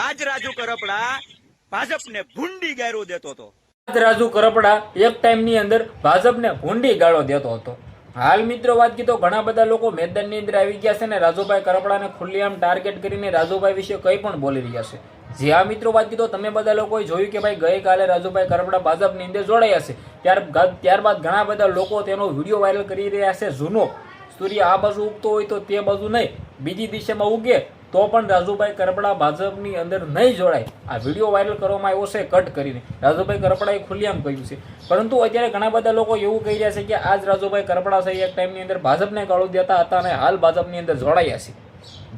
આજ રાજુ કરપડા ભાજપને ભૂંડી ગાયરો દેતો હતો. રાજુ કરપડા એક ટાઈમની અંદર ભાજપને ભૂંડી ગાળો દેતો હતો. હાલ મિત્રો વાત કીધો ઘણા બધા લોકો મેદાનની અંદર આવી ગયા છે ને રાજુભાઈ કરપડાને ખુલ્લેઆમ ટાર્ગેટ કરીને રાજુભાઈ વિશે કંઈ પણ બોલી રહ્યા છે. જે આ મિત્રો વાત કીધો તમે બધા લોકોએ જોયું કે ભાઈ ગઈકાલે રાજુભાઈ કરપડા ભાજપની અંદર જોડાયા છે. ત્યારબાદ ઘણા બધા લોકો તેનો વિડીયો વાયરલ કરી રહ્યા છે. જૂનો સૂર્ય આ બાજુ ઉગતો હોય તો તે બાજુ નહીં, બીજી દિશામાં ઉગે તો પણ રાજુભાઈ કરપડા ભાજપની અંદર નહીં જોડાય. આ વિડીયો વાયરલ કરવામાં આવ્યો છે કટ કરીને. રાજુભાઈ કરપડાએ ખુલ્લેઆમ કહ્યું છે. પરંતુ અત્યારે ઘણા બધા લોકો એવું કહી રહ્યા છે કે આજ રાજુભાઈ કરપડા છે એક ટાઈમની અંદર ભાજપને ગાળો દેતા હતા અને હાલ ભાજપની અંદર જોડાયા છે.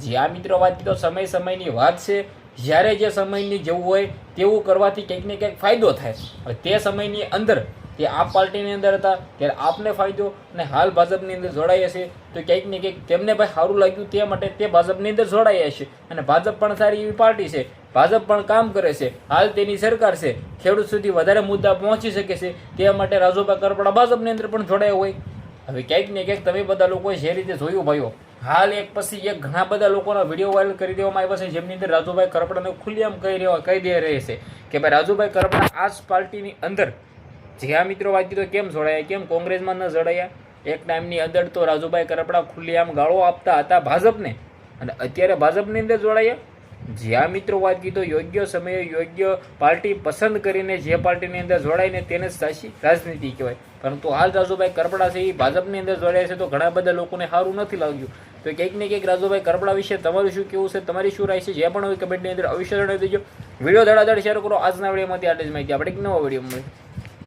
જે આ મિત્રો વાત કીધો સમયની વાત છે. જ્યારે જે સમયની જેવું હોય તેવું કરવાથી કંઈક ને કંઈક ફાયદો થાય. હવે તે સમયની અંદર તે આપ પાર્ટીની અંદર હતા ત્યારે આપને ફાયદો અને હાલ ભાજપની અંદર જોડાયા છે તો કંઈક ને કંઈક તેમને ભાઈ સારું લાગ્યું તે માટે તે ભાજપની અંદર જોડાયા છે. અને ભાજપ પણ સારી એવી પાર્ટી છે, ભાજપ પણ કામ કરે છે, હાલ તેની સરકાર છે, ખેડૂત સુધી વધારે મુદ્દા પહોંચી શકે છે તે માટે રાજુભાઈ કરપડા ભાજપની અંદર પણ જોડાયા હોય. હવે ક્યાંક ને ક્યાંક તમે બધા લોકોએ જે રીતે જોયું ભાઈઓ હાલ એક પછી એક ઘણા બધા લોકોના વિડીયો વાયરલ કરી દેવામાં આવ્યા છે જેમની અંદર રાજુભાઈ કરપડાને ખુલ્લેઆમ કહી દે રહે છે કે ભાઈ રાજુભાઈ કરપડા આ જ પાર્ટીની અંદર જે આ મિત્રો વાત કીધો કેમ જોડાયા, કેમ કોંગ્રેસમાં ન જોડાયા. એક ટાઈમની અંદર તો રાજુભાઈ કરપડા ખુલ્લેઆમ ગાળો આપતા હતા ભાજપને અને અત્યારે ભાજપની અંદર જોડાયા. જે આ મિત્રો વાત કીધો યોગ્ય સમયે યોગ્ય પાર્ટી પસંદ કરીને જે પાર્ટીની અંદર જોડાઈને તેને જ સાચી રાજનીતિ કહેવાય. પરંતુ હાલ રાજુભાઈ કરપડા છે એ ભાજપની અંદર જોડાયા છે તો ઘણા બધા લોકોને સારું નથી લાગ્યું. તો કંઈક ને કંઈક રાજુભાઈ કરપડા વિશે તમારું શું કેવું છે, તમારી શું રાય છે, જે પણ હોય કમેન્ટની અંદર અવશ્ય જણાવી દેજો. વિડીયો ધડાધડ શેર કરો. આજના વિડીયોમાંથી આટલી જ માહિતી. આપણે એક નવા વિડીયો મળીએ.